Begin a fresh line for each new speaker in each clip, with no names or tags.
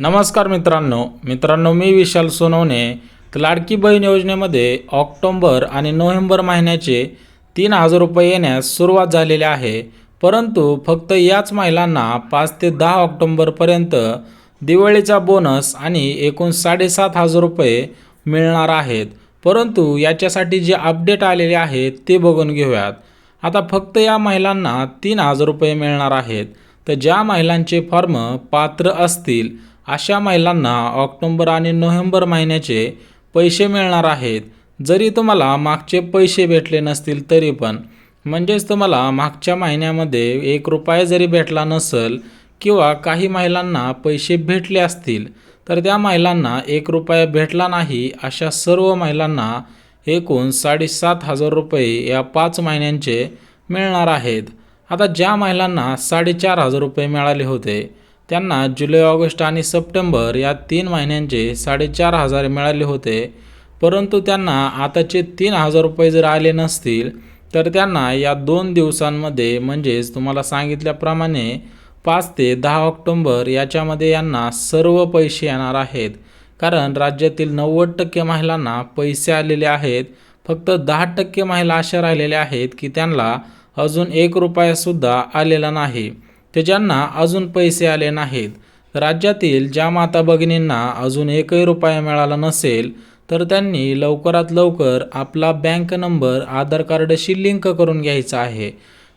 नमस्कार मित्रांनो मी विशाल सोनवणे। तर लाडकी बहीण योजनेमध्ये ऑक्टोबर आणि नोव्हेंबर महिन्याचे 3,000 रुपये येण्यास सुरुवात झालेली आहे। परंतु फक्त याच महिलांना 5 ते 10 ऑक्टोबरपर्यंत दिवाळीचा बोनस आणि एकूण 7,500 रुपये मिळणार आहेत। परंतु याच्यासाठी जे अपडेट आलेले आहेत ते बघून घेऊयात। आता फक्त या महिलांना 3,000 रुपये मिळणार आहेत। तर ज्या महिलांचे फॉर्म पात्र असतील अशा महिलांना ऑक्टोबर आणि नोव्हेंबर महिन्याचे पैसे मिळणार आहेत। जरी तुम्हाला मागचे पैसे भेटले नसतील तरी पण, म्हणजेच तुम्हाला मागच्या महिन्यामध्ये 1 रुपया जरी भेटला नसेल किंवा काही महिलांना पैसे भेटले असतील तर त्या महिलांना 1 रुपया भेटला नाही अशा सर्व महिलांना एकूण 7,500 रुपये या 5 महिन्यांचे मिळणार आहेत। आता ज्या महिलांना 4,500 रुपये मिळाले होते त्यांना जुलै, ऑगस्ट आणि सप्टेंबर या 3 महिन्यांचे 4,500 मिळाले होते। परंतु त्यांना आताचे 3,000 रुपये जर आले नसतील तर त्यांना या 2 दिवसांमध्ये म्हणजेच तुम्हाला सांगितल्याप्रमाणे 5 ते 10 ऑक्टोबर याच्यामध्ये यांना सर्व पैसे येणार आहेत। कारण राज्यातील 90% महिलांना पैसे आलेले आहेत। फक्त 10% महिला अशा राहिलेल्या आहेत की त्यांना अजून 1 रुपयासुद्धा आलेला नाही, ते ज्यांना अजून पैसे आले नाहीत। राज्यातील ज्या माता भगिनींना अजून 1ही रुपया मिळाला नसेल तर त्यांनी लवकरात लवकर आपला बँक नंबर आधार कार्डशी लिंक करून घ्यायचा आहे।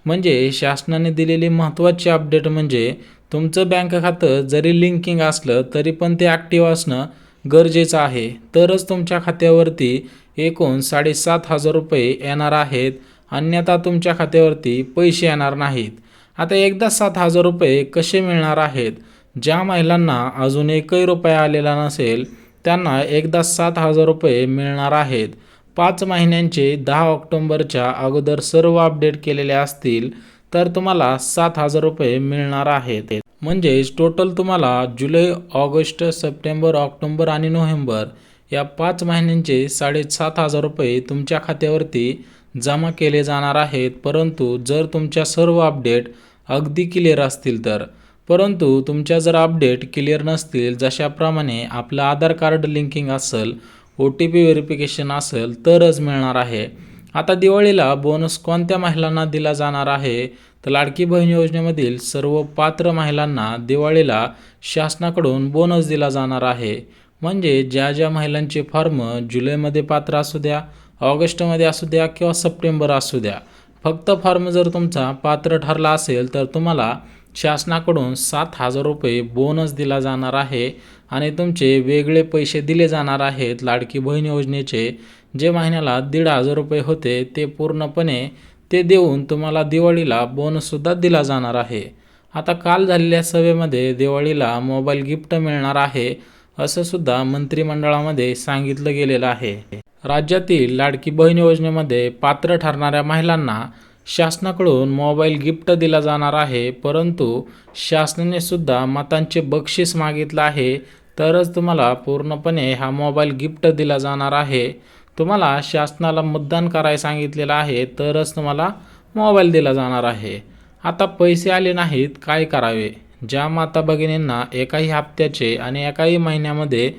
म्हणजे शासनाने दिलेली महत्त्वाची अपडेट म्हणजे तुमचं बँक खातं जरी लिंकिंग असलं तरी पण ते ॲक्टिव्ह असणं गरजेचं आहे, तरच तुमच्या खात्यावरती एकूण 7,500 रुपये येणार आहेत, अन्यथा तुमच्या खात्यावरती पैसे येणार नाहीत। आता एकदा 7,000 रुपये कसे मिळणार आहेत? ज्या महिलांना अजून 1ही रुपया आलेला नसेल त्यांना एकदा 7,000 रुपये मिळणार आहेत। 5 महिन्यांचे 10 ऑक्टोबरच्या अगोदर सर्व अपडेट केलेले असतील तर तुम्हाला 7,000 रुपये मिळणार आहेत। म्हणजेच टोटल तुम्हाला जुलै, ऑगस्ट, सप्टेंबर, ऑक्टोबर आणि नोव्हेंबर या 5 महिन्यांचे 7,500 रुपये तुमच्या खात्यावरती जमा केले जाणार आहेत। परंतु जर तुमच्या सर्व अपडेट अगदी क्लिअर असतील तर, परंतु तुमच्या जर अपडेट क्लिअर नसतील, जशाप्रमाणे आपलं आधार कार्ड लिंकिंग असेल, OTP व्हेरिफिकेशन असेल तरच मिळणार आहे। आता दिवाळीला बोनस कोणत्या महिलांना दिला जाणार आहे? तर लाडकी बहीण योजनेमधील सर्व पात्र महिलांना दिवाळीला शासनाकडून बोनस दिला जाणार आहे। म्हणजे ज्या महिलांचे फॉर्म जुलैमध्ये पात्र असू द्या, ऑगस्टमध्ये असू द्या किंवा सप्टेंबर असू द्या, फक्त फॉर्म जर तुमचा पात्र ठरला असेल तर तुम्हाला शासनाकडून 7,000 रुपये बोनस दिला जाणार आहे आणि तुमचे वेगळे पैसे दिले जाणार आहेत। लाडकी बहीण योजनेचे जे महिन्याला 1,500 रुपये होते ते पूर्णपणे ते देऊन तुम्हाला दिवाळीला बोनससुद्धा दिला जाणार आहे। आता काल झालेल्या सभेमध्ये दिवाळीला मोबाईल गिफ्ट मिळणार आहे असं सुद्धा मंत्रिमंडळामध्ये सांगितलं गेलेलं आहे। राज्यातील लाडकी बहीण योजनेमध्ये पात्र ठरणाऱ्या महिलांना शासनाकडून मोबाईल गिफ्ट दिला जाणार आहे। परंतु शासनाने सुद्धा मतांचे बक्षीस मागितलं आहे तरच तुम्हाला पूर्णपणे हा मोबाईल गिफ्ट दिला जाणार आहे। तुम्हाला शासनाला मतदान करायला सांगितलेलं आहे तरच तुम्हाला मोबाईल दिला जाणार आहे। आता पैसे आले नाहीत काय करावे? ज्या माता भगिनींना एकाही हप्त्याचे आणि एकाही महिन्यामध्ये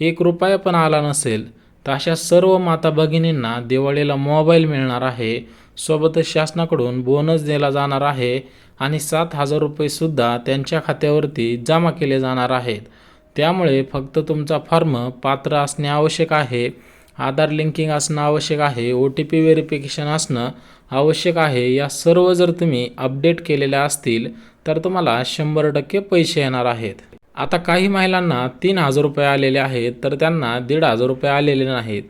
1 रुपया पण आला नसेल तर अशा सर्व माता भगिनींना दिवाळीला मोबाईल मिळणार आहे। सोबतच शासनाकडून बोनस दिला जाणार आहे आणि 7,000 रुपयेसुद्धा त्यांच्या खात्यावरती जमा केले जाणार आहेत। त्यामुळे फक्त तुमचा फॉर्म पात्र असणे आवश्यक आहे, आधार लिंकिंग असणं आवश्यक आहे, OTP व्हेरिफिकेशन असणं आवश्यक आहे। या सर्व जर तुम्ही अपडेट केलेल्या असतील तर तुम्हाला 100% पैसे येणार आहेत। आता काही महिलांना 3,000 रुपये आलेले आहेत तर त्यांना 1,500 रुपये आलेले नाहीत।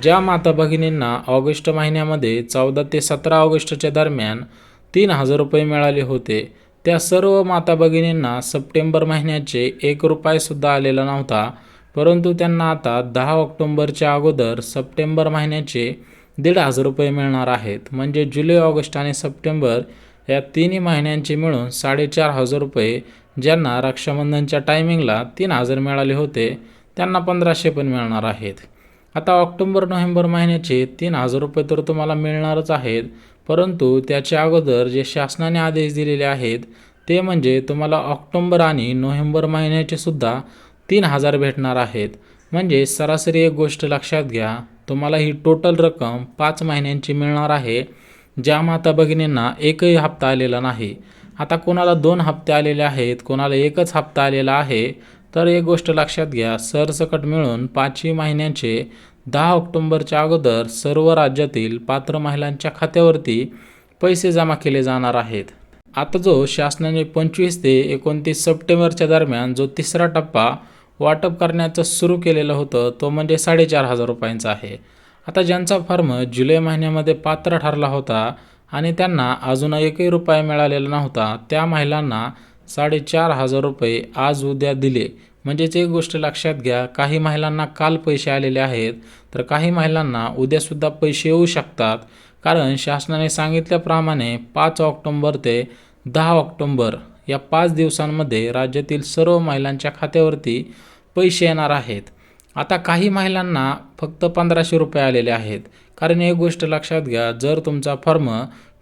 ज्या माता भगिनींना ऑगस्ट महिन्यामध्ये 14 ते 17 ऑगस्टच्या दरम्यान 3,000 रुपये मिळाले होते त्या सर्व माता भगिनींना सप्टेंबर महिन्याचे 1 रुपयासुद्धा आलेला नव्हता। परंतु त्यांना आता 10 ऑक्टोबरच्या अगोदर सप्टेंबर महिन्याचे 1,500 रुपये मिळणार आहेत। म्हणजे जुलै, ऑगस्ट आणि सप्टेंबर या 3ही महिन्यांचे मिळून 4,500 रुपये ज्यांना रक्षाबंधनच्या टायमिंगला 3,000 मिळाले होते त्यांना 1,500 पण मिळणार आहेत। आता ऑक्टोबर, नोव्हेंबर महिन्याचे 3,000 रुपये तर तुम्हाला मिळणारच आहेत। परंतु त्याच्या अगोदर जे शासनाने आदेश दिलेले आहेत ते म्हणजे तुम्हाला ऑक्टोबर आणि नोव्हेंबर महिन्याचे सुद्धा 3,000 भेटणार आहेत. म्हणजे सरासरी एक गोष्ट लक्षात घ्या, तुम्हाला ही टोटल रक्कम 5 महिन्यांची मिळणार आहे. ज्या माता भगिनींना एकही हप्ता आलेला नाही, आता कोणाला 2 हप्ते आलेले आहेत, कोणाला एकच हप्ता आलेला आहे, तर एक गोष्ट लक्षात घ्या, सरसकट मिळून 5ही महिन्यांचे 10 ऑक्टोबरच्या अगोदर सर्व राज्यातील पात्र महिलांच्या खात्यावरती पैसे जमा केले जाणार आहेत. आता जो शासनाने 25 ते 29 सप्टेंबरच्या दरम्यान जो तिसरा टप्पा वाटप करण्याचं सुरू केलेलं होतं, तो म्हणजे 4,500 रुपयांचा आहे. आता ज्यांचा फॉर्म जुलै महिन्यामध्ये पात्र ठरला होता आणि त्यांना अजून एकही रुपया मिळालेला नव्हता, त्या महिलांना 4,500 रुपये आज उद्या दिले. म्हणजेच एक गोष्ट लक्षात घ्या, काही महिलांना काल पैसे आलेले आहेत, तर काही महिलांना उद्यासुद्धा पैसे येऊ शकतात. कारण शासनाने सांगितल्याप्रमाणे 5 ऑक्टोबर ते 10 ऑक्टोबर या 5 दिवसांमध्ये राज्यातील सर्व महिलांच्या खात्यावरती पैसे येणार आहेत. आता काही महिलांना फक्त 1,500 रुपये आलेले आहेत. कारण एक गोष्ट लक्षात घ्या, जर तुमचा फॉर्म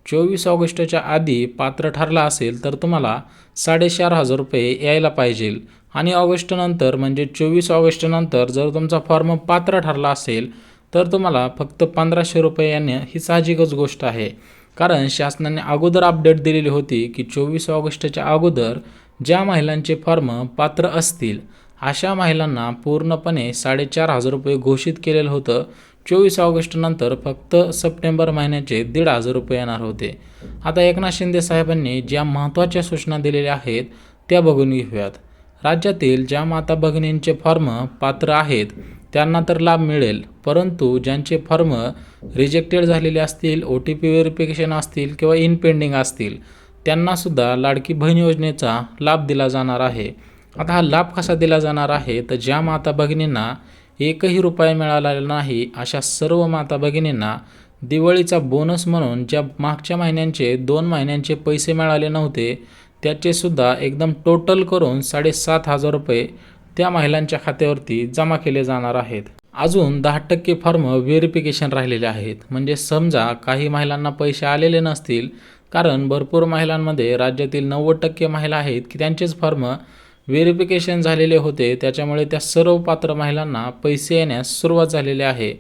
24 ऑगस्टच्या आधी पात्र ठरला असेल तर तुम्हाला 4,500 रुपये यायला पाहिजे आणि ऑगस्टनंतर म्हणजे 24 ऑगस्टनंतर जर तुमचा फॉर्म पात्र ठरला असेल तर तुम्हाला फक्त 1,500 रुपये येणे ही साहजिकच गोष्ट आहे. कारण शासनाने अगोदर अपडेट दिलेली होती की 24 ऑगस्टच्या अगोदर ज्या महिलांचे फॉर्म पात्र असतील अशा महिलांना पूर्णपणे 4,500 रुपये घोषित केलेलं होतं. 24 ऑगस्टनंतर फक्त सप्टेंबर महिन्याचे 1,500 रुपये येणार होते. आता एकनाथ शिंदे साहेबांनी ज्या महत्त्वाच्या सूचना दिलेल्या आहेत त्या बघून घेऊयात. राज्यातील ज्या माता भगिनींचे फॉर्म पात्र आहेत त्यांना तर लाभ मिळेल, परंतु ज्यांचे फॉर्म रिजेक्टेड झालेले असतील, OTP व्हेरिफिकेशन असतील किंवा इन पेंडिंग असतील त्यांनासुद्धा लाडकी बहीण योजनेचा लाभ दिला जाणार आहे. आता हा लाभ कसा दिला जाणार आहे, तर ज्या माता भगिनींना एकही रुपया मिळालेला नाही अशा सर्व माता भगिनींना दिवाळीचा बोनस म्हणून ज्या मागच्या महिन्यांचे 2 महिन्यांचे पैसे मिळाले नव्हते त्याचेसुद्धा एकदम टोटल करून 7,500 रुपये त्या महिलांच्या खात्यावरती जमा केले जाणार आहेत. अजून 10% फॉर्म व्हेरिफिकेशन राहिलेले आहेत. म्हणजे समजा काही महिलांना पैसे आलेले नसतील, कारण भरपूर महिलांमध्ये राज्यातील 90% महिला आहेत की त्यांचेच फॉर्म व्हेरिफिकेशन झालेले होते, त्याच्यामुळे त्या सर्व पात्र महिलांना पैसे येण्यास सुरुवात झालेली आहे.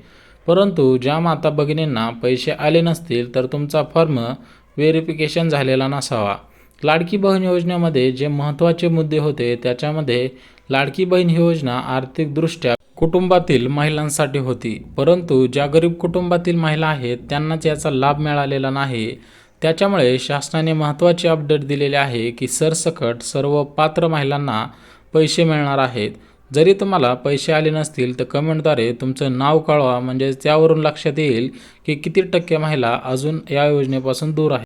परंतु ज्या माता भगिनींना पैसे आले नसतील तर तुमचा फॉर्म व्हेरिफिकेशन झालेला नसावा. लाडकी बहीण योजनेमध्ये जे महत्त्वाचे मुद्दे होते त्याच्यामध्ये लाडकी बहीण ही योजना आर्थिकदृष्ट्या कुटुंबातील महिलांसाठी होती, परंतु ज्या गरीब कुटुंबातील महिला आहेत त्यांनाच याचा लाभ मिळालेला नाही. त्याच्यामुळे शासनाने महत्त्वाचे अपडेट दिलेले आहे की सरसकट सर्व पात्र महिलांना पैसे मिळणार आहेत. जरी तुम्हाला पैसे आले नसतील तर कमेंटद्वारे तुमचं नाव कळवा, म्हणजे त्यावरून लक्षात येईल की किती टक्के महिला अजून या योजनेपासून दूर आहेत.